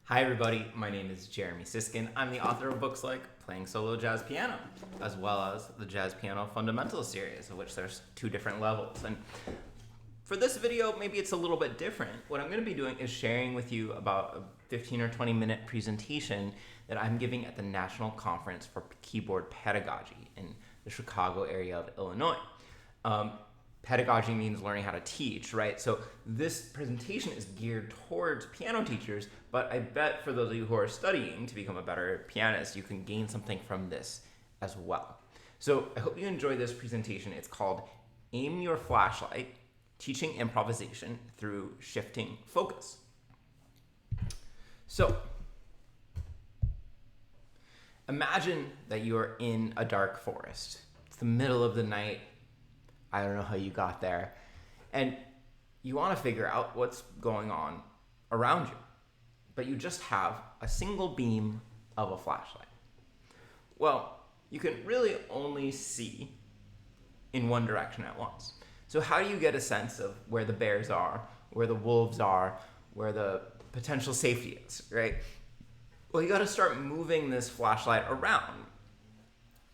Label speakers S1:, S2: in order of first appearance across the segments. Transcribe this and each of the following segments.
S1: Hi everybody, my name is Jeremy Siskin. I'm the author of books like Playing Solo Jazz Piano, as well as the Jazz Piano Fundamentals series, of which there's 2 different levels. And for this video, maybe it's a little bit different. What I'm going to be doing is sharing with you about a 15 or 20 minute presentation that I'm giving at the National Conference for Keyboard Pedagogy in the Chicago area of Illinois. Pedagogy means learning how to teach, right? So this presentation is geared towards piano teachers, but I bet for those of you who are studying to become a better pianist, you can gain something from this as well. So I hope you enjoy this presentation. It's called Aim Your Flashlight, Teaching Improvisation Through Shifting Focus. So imagine that you're in a dark forest. It's the middle of the night. I don't know how you got there. And you want to figure out what's going on around you. But you just have a single beam of a flashlight. Well, you can really only see in one direction at once. So how do you get a sense of where the bears are, where the wolves are, where the potential safety is, right? Well, you got to start moving this flashlight around.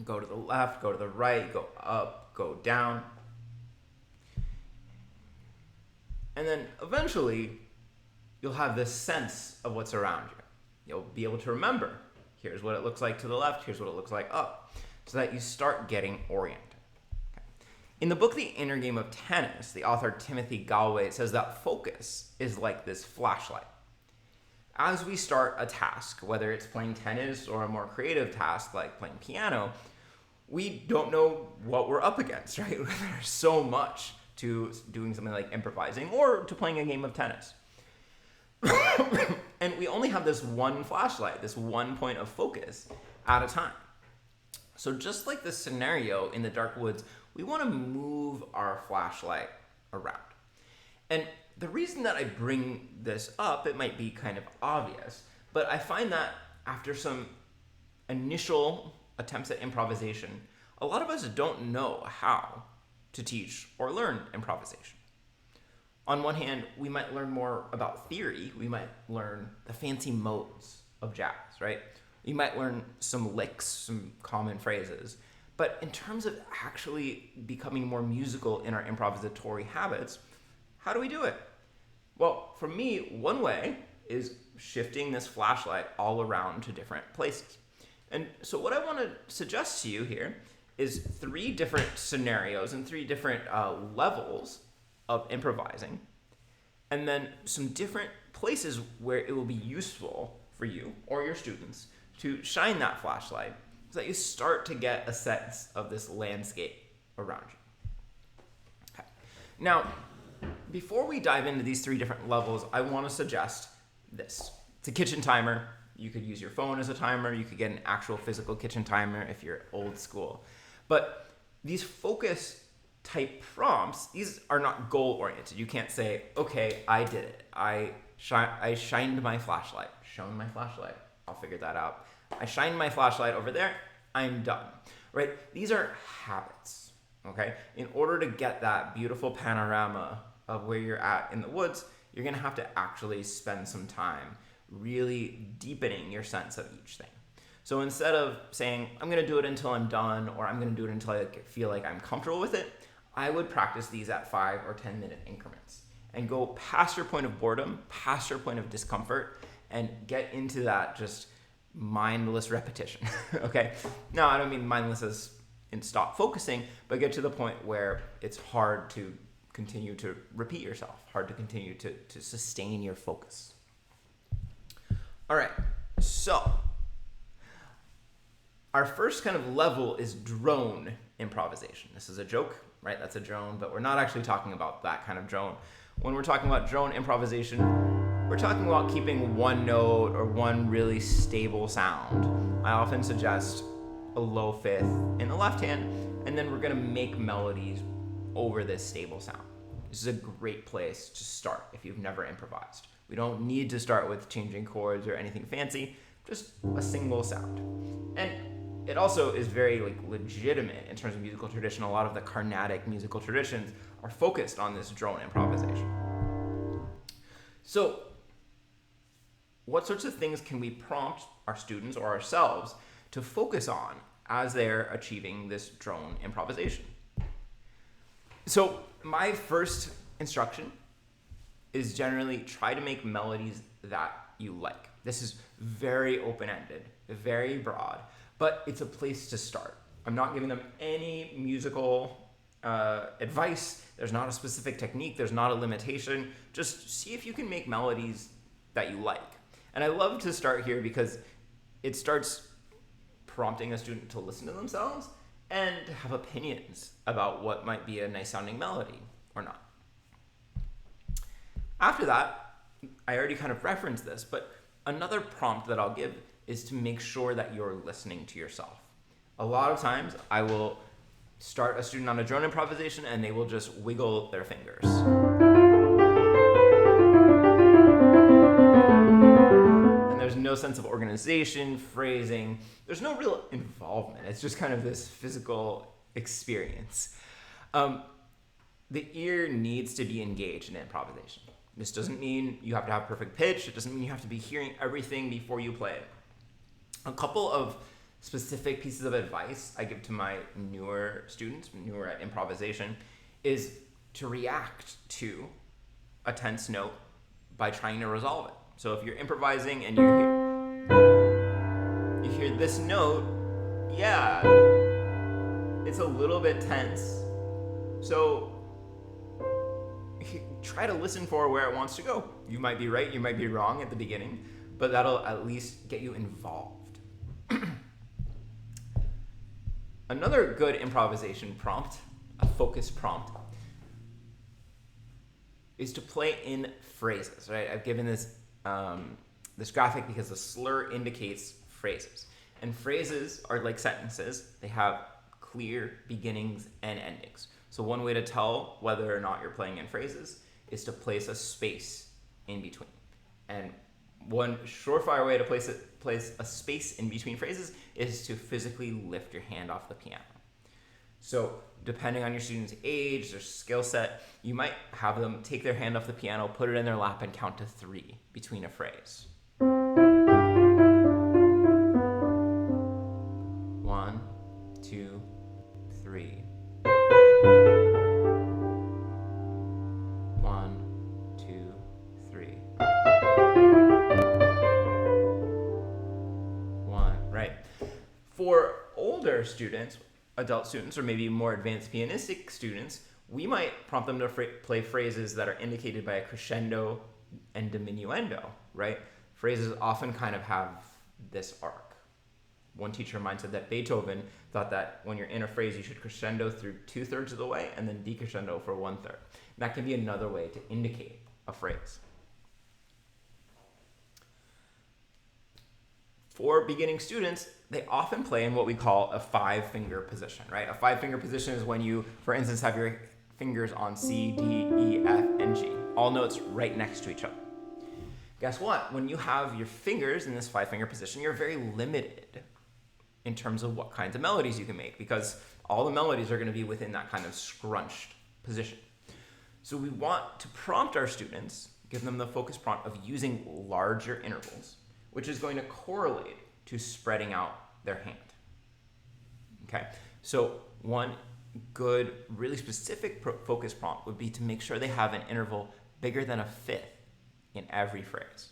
S1: Go to the left, go to the right, go up, go down. And then eventually, you'll have this sense of what's around you. You'll be able to remember, here's what it looks like to the left, here's what it looks like up, so that you start getting oriented. Okay. In the book, The Inner Game of Tennis, the author Timothy Gallwey says that focus is like this flashlight. As we start a task, whether it's playing tennis or a more creative task like playing piano, we don't know what we're up against, right? There's so much to doing something like improvising or to playing a game of tennis. And we only have this one flashlight, this one point of focus at a time. So just like this scenario in the dark woods, we want to move our flashlight around. And the reason that I bring this up, it might be kind of obvious, but I find that after some initial attempts at improvisation, a lot of us don't know how to teach or learn improvisation. On one hand, we might learn more about theory. We might learn the fancy modes of jazz, right? You might learn some licks, some common phrases. But in terms of actually becoming more musical in our improvisatory habits, how do we do it? Well, for me, one way is shifting this flashlight all around to different places. And so what I want to suggest to you here is 3 different scenarios and 3 different levels of improvising, and then some different places where it will be useful for you or your students to shine that flashlight so that you start to get a sense of this landscape around you. Okay. Now, before we dive into these 3 different levels, I want to suggest this. It's a kitchen timer. You could use your phone as a timer. You could get an actual physical kitchen timer if you're old school. But these focus type prompts, these are not goal oriented. You can't say, okay, I did it. I shined my flashlight. Shown my flashlight. I'll figure that out. I shined my flashlight over there. I'm done. Right? These are habits. Okay? In order to get that beautiful panorama of where you're at in the woods, you're going to have to actually spend some time really deepening your sense of each thing. So instead of saying, I'm going to do it until I'm done, or I'm going to do it until I feel like I'm comfortable with it, I would practice these at 5 or 10 minute increments and go past your point of boredom, past your point of discomfort, and get into that just mindless repetition. Okay? Now, I don't mean mindless as in stop focusing, but get to the point where it's hard to continue to repeat yourself, hard to continue to sustain your focus. All right, so our first kind of level is drone improvisation. This is a joke, right? That's a drone, but we're not actually talking about that kind of drone. When we're talking about drone improvisation, we're talking about keeping one note or one really stable sound. I often suggest a low fifth in the left hand, and then we're gonna make melodies over this stable sound. This is a great place to start if you've never improvised. We don't need to start with changing chords or anything fancy, just a single sound. And it also is very legitimate in terms of musical tradition. A lot of the Carnatic musical traditions are focused on this drone improvisation. So what sorts of things can we prompt our students or ourselves to focus on as they're achieving this drone improvisation? So my first instruction is generally try to make melodies that you like. This is very open-ended, very broad, but it's a place to start. I'm not giving them any musical advice. There's not a specific technique. There's not a limitation. Just see if you can make melodies that you like. And I love to start here because it starts prompting a student to listen to themselves and have opinions about what might be a nice sounding melody or not. After that, I already kind of referenced this, but another prompt that I'll give is to make sure that you're listening to yourself. A lot of times I will start a student on a drone improvisation and they will just wiggle their fingers. And there's no sense of organization, phrasing. There's no real involvement. It's just kind of this physical experience. The ear needs to be engaged in improvisation. This doesn't mean you have to have perfect pitch. It doesn't mean you have to be hearing everything before you play it. A couple of specific pieces of advice I give to my newer students, newer at improvisation, is to react to a tense note by trying to resolve it. So if you're improvising and you hear this note, yeah, it's a little bit tense. So try to listen for where it wants to go. You might be right, you might be wrong at the beginning, but that'll at least get you involved. Another good improvisation prompt, a focus prompt, is to play in phrases, right? I've given this this graphic because the slur indicates phrases. And phrases are like sentences. They have clear beginnings and endings. So one way to tell whether or not you're playing in phrases is to place a space in between. And one surefire way to place a space in between phrases is to physically lift your hand off the piano. So depending on your student's age, their skill set, you might have them take their hand off the piano, put it in their lap, and count to 3 between a phrase. 1, 2, 3. 1, 2, 3. 1. Right. For older students, adult students, or maybe more advanced pianistic students, we might prompt them to play phrases that are indicated by a crescendo and diminuendo, right? Phrases often kind of have this arc. One teacher of mine said that Beethoven thought that when you're in a phrase, you should crescendo through 2/3 of the way and then decrescendo for 1/3. And that can be another way to indicate a phrase. For beginning students, they often play in what we call a 5-finger position, right? A 5-finger position is when you, for instance, have your fingers on C, D, E, F, and G, all notes right next to each other. Guess what? When you have your fingers in this 5-finger position, you're very limited in terms of what kinds of melodies you can make, because all the melodies are going to be within that kind of scrunched position. So we want to prompt our students, give them the focus prompt of using larger intervals, which is going to correlate to spreading out their hand. Okay, so one good, really specific focus prompt would be to make sure they have an interval bigger than 1/5 in every phrase.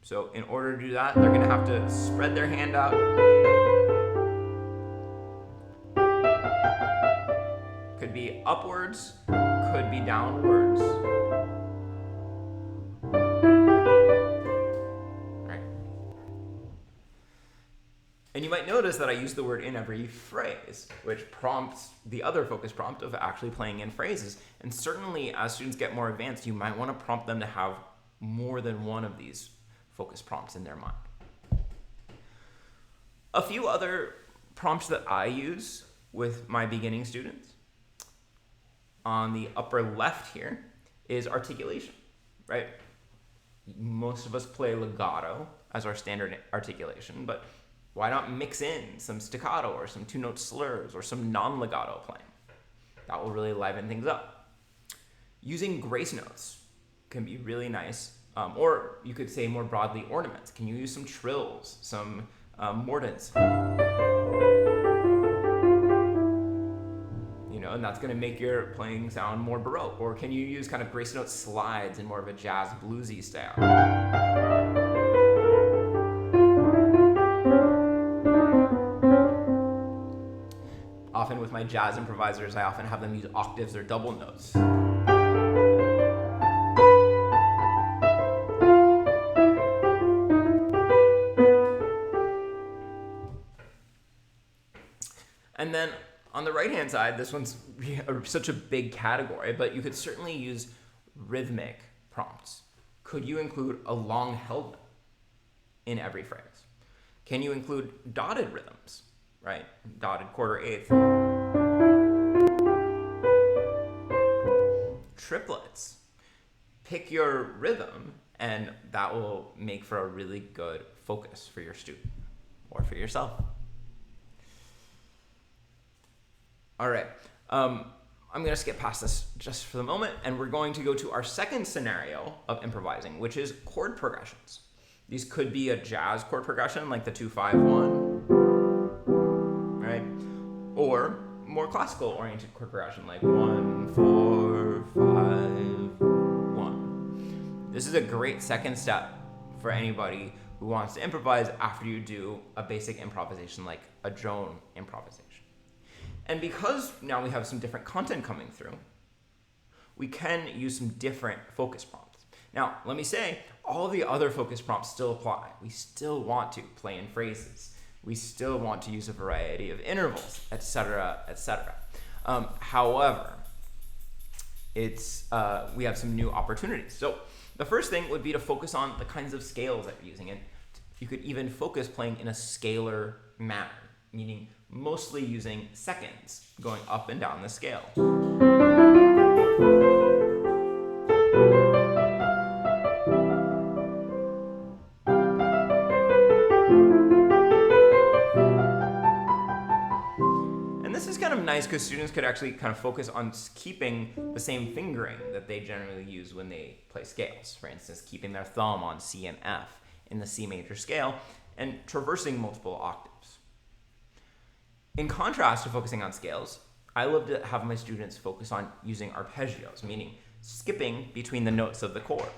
S1: So in order to do that, they're going to have to spread their hand out. Could be upwards, could be downwards. And you might notice that I use the word in every phrase, which prompts the other focus prompt of actually playing in phrases. And certainly as students get more advanced, you might want to prompt them to have more than one of these focus prompts in their mind. A few other prompts that I use with my beginning students on the upper left here is articulation, right? Most of us play legato as our standard articulation, but why not mix in some staccato or some 2-note slurs or some non-legato playing? That will really liven things up. Using grace notes can be really nice Or you could say more broadly ornaments. Can you use some trills, some mordents? And that's going to make your playing sound more Baroque. Or can you use kind of grace note slides in more of a jazz bluesy style? Often with my jazz improvisers, I often have them use octaves or double notes. And then on the right-hand side, this one's such a big category, but you could certainly use rhythmic prompts. Could you include a long held note in every phrase? Can you include dotted rhythms, right? Dotted quarter eighth. Triplets. Pick your rhythm, and that will make for a really good focus for your student or for yourself. All right, I'm going to skip past this just for the moment, and we're going to go to our second scenario of improvising, which is chord progressions. These could be a jazz chord progression, like the 2-5-1, right? Or more classical-oriented chord progression, like 1-4-5-1. This is a great second step for anybody who wants to improvise after you do a basic improvisation, like a drone improvisation. And because now we have some different content coming through, we can use some different focus prompts. Now, let me say, all the other focus prompts still apply. We still want to play in phrases. We still want to use a variety of intervals, etc., etc. However, we have some new opportunities. So the first thing would be to focus on the kinds of scales that you're using. And you could even focus playing in a scalar manner, meaning mostly using seconds going up and down the scale. And this is kind of nice because students could actually kind of focus on keeping the same fingering that they generally use when they play scales. For instance, keeping their thumb on C and F in the C major scale and traversing multiple octaves. In contrast to focusing on scales, I love to have my students focus on using arpeggios, meaning skipping between the notes of the chord.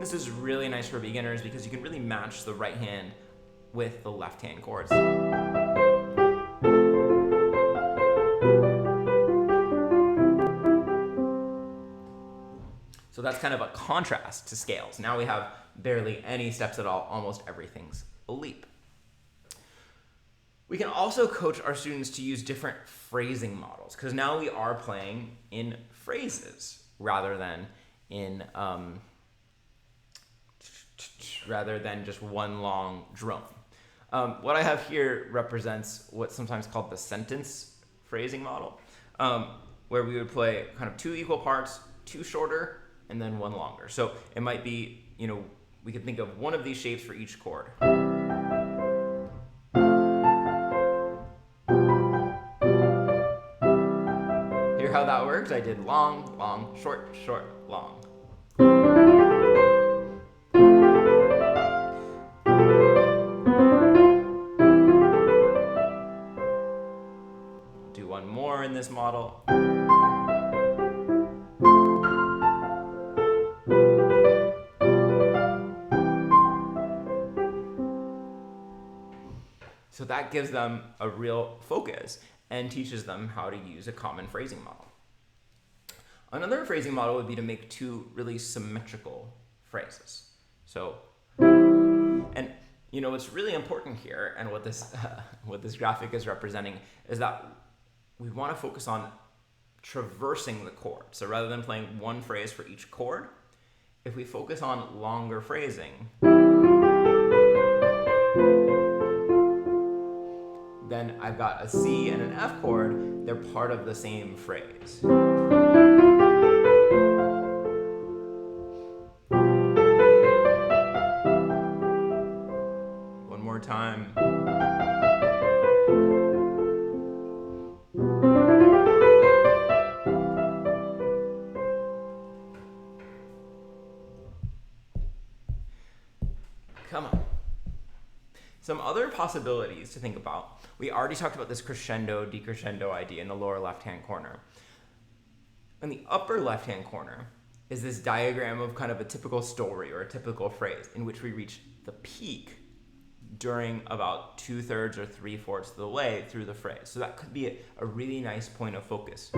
S1: This is really nice for beginners because you can really match the right hand with the left hand chords. So that's kind of a contrast to scales. Now we have barely any steps at all. Almost everything's a leap. We can also coach our students to use different phrasing models because now we are playing in phrases rather than just one long drone. What I have here represents what's sometimes called the sentence phrasing model, where we would play kind of 2 equal parts, 2 shorter, and then 1 longer. So it might be, we could think of one of these shapes for each chord. Hear how that works? I did long, long, short, short, long. Do one more in this model. So that gives them a real focus and teaches them how to use a common phrasing model. Another phrasing model would be to make 2 really symmetrical phrases. So, and what's really important here, and what this graphic is representing, is that we want to focus on traversing the chord. So rather than playing one phrase for each chord, if we focus on longer phrasing, then I've got a C and an F chord. They're part of the same phrase. One more time. Some other possibilities to think about. We already talked about this crescendo, decrescendo idea in the lower left-hand corner. In the upper left-hand corner is this diagram of kind of a typical story or a typical phrase in which we reach the peak during about 2/3 or 3/4 of the way through the phrase. So that could be a really nice point of focus.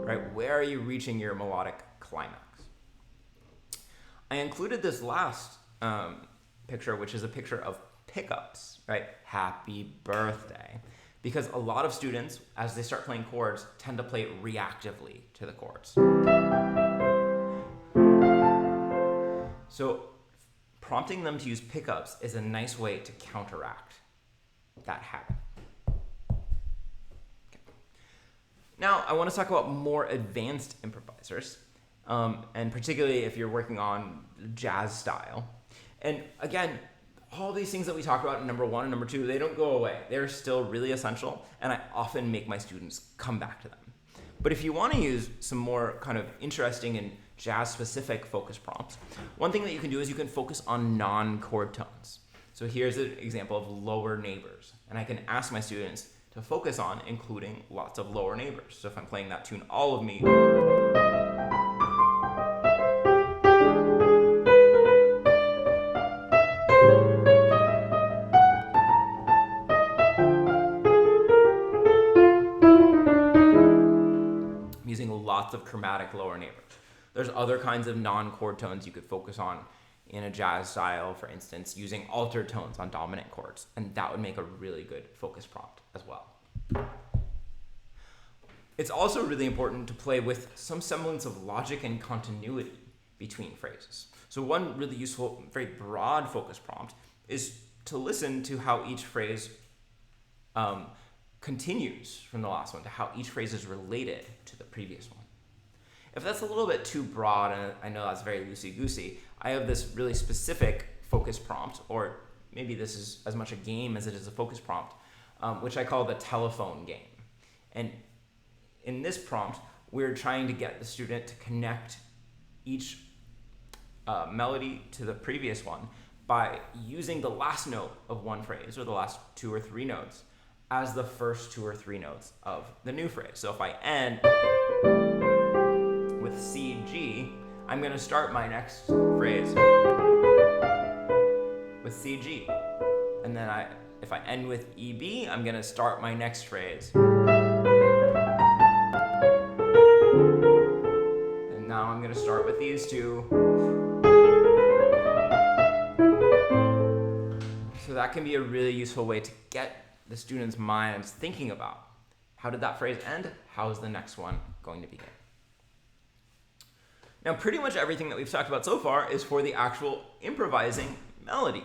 S1: Right, where are you reaching your melodic climax? I included this last picture, which is a picture of pickups, right? Happy birthday. Because a lot of students, as they start playing chords, tend to play reactively to the chords. So prompting them to use pickups is a nice way to counteract that habit. Okay. Now, I want to talk about more advanced improvisers, and particularly if you're working on jazz style. And again, all these things that we talk about in number 1 and number 2, they don't go away. They're still really essential, and I often make my students come back to them. But if you want to use some more kind of interesting and jazz-specific focus prompts, one thing that you can do is you can focus on non-chord tones. So here's an example of lower neighbors, and I can ask my students to focus on including lots of lower neighbors. So if I'm playing that tune, all of me, using lots of chromatic lower neighbors. There's other kinds of non-chord tones you could focus on in a jazz style, for instance, using altered tones on dominant chords, and that would make a really good focus prompt as well. It's also really important to play with some semblance of logic and continuity between phrases. So one really useful, very broad focus prompt is to listen to how each phrase continues from the last one, to how each phrase is related to the previous one. If that's a little bit too broad, and I know that's very loosey-goosey, I have this really specific focus prompt, or maybe this is as much a game as it is a focus prompt, which I call the telephone game. And in this prompt, we're trying to get the student to connect each melody to the previous one by using the last note of one phrase, or the last 2 or 3 notes, as the first 2 or 3 notes of the new phrase. So if I end with C, G, I'm going to start my next phrase with C, G. And then if I end with E, B, I'm going to start my next phrase. And now I'm going to start with these two. So that can be a really useful way to get the students' minds thinking about how did that phrase end? How is the next one going to begin? Now, pretty much everything that we've talked about so far is for the actual improvising melody.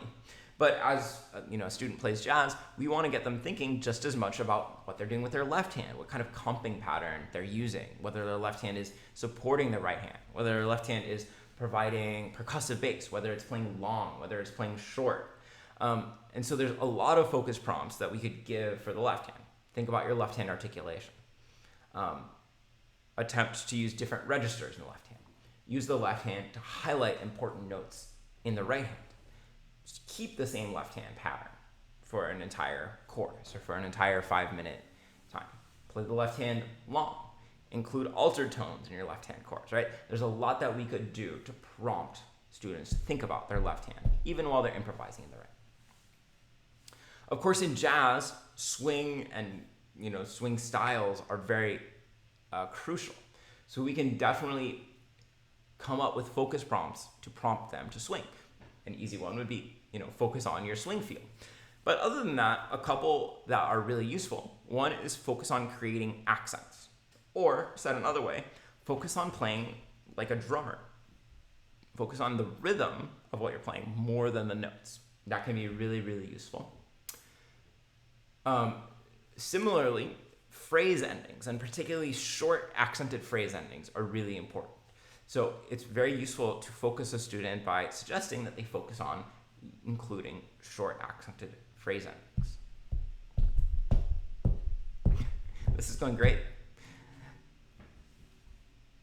S1: But as a student plays jazz, we want to get them thinking just as much about what they're doing with their left hand, what kind of comping pattern they're using, whether their left hand is supporting their right hand, whether their left hand is providing percussive bass, whether it's playing long, whether it's playing short. And so there's a lot of focus prompts that we could give for the left hand. Think about your left hand articulation. Attempt to use different registers in the left hand. Use the left hand to highlight important notes in the right hand. Just keep the same left hand pattern for an entire chorus or for an entire 5-minute time. Play the left hand long. Include altered tones in your left hand chords, right? There's a lot that we could do to prompt students to think about their left hand, even while they're improvising in the right. Of course, in jazz, swing and swing styles are very crucial. So we can definitely come up with focus prompts to prompt them to swing. An easy one would be, focus on your swing feel. But other than that, a couple that are really useful. One is focus on creating accents. Or, said another way, focus on playing like a drummer. Focus on the rhythm of what you're playing more than the notes. That can be really, really useful. Similarly, phrase endings, and particularly short accented phrase endings, are really important. So it's very useful to focus a student by suggesting that they focus on including short accented phrase endings. This is going great.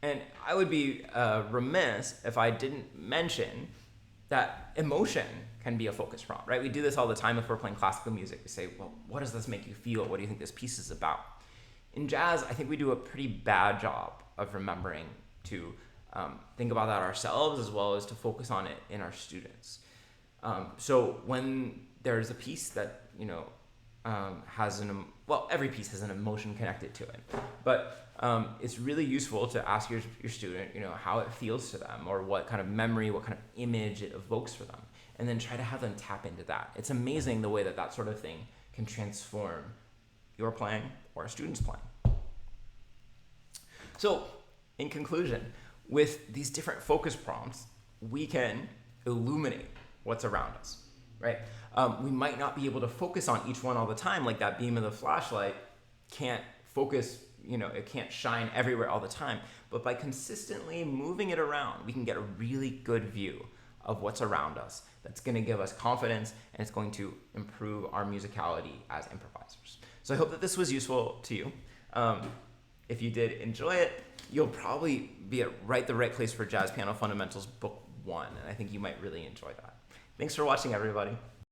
S1: And I would be remiss if I didn't mention that emotion can be a focus prompt, right? We do this all the time if we're playing classical music. We say, well, what does this make you feel? What do you think this piece is about? In jazz, I think we do a pretty bad job of remembering to think about that ourselves as well as to focus on it in our students. So when there's a piece that, every piece has an emotion connected to it, but it's really useful to ask your student, how it feels to them or what kind of memory, what kind of image it evokes for them, and then try to have them tap into that. It's amazing the way that sort of thing can transform your playing or a student's playing. So, in conclusion, with these different focus prompts, we can illuminate what's around us, right? We might not be able to focus on each one all the time, like that beam of the flashlight can't focus, it can't shine everywhere all the time. But by consistently moving it around, we can get a really good view of what's around us. That's going to give us confidence, and it's going to improve our musicality as improvisers. So I hope that this was useful to you. If you did enjoy it, you'll probably be at the right place for Jazz Piano Fundamentals Book 1, and I think you might really enjoy that. Thanks for watching, everybody.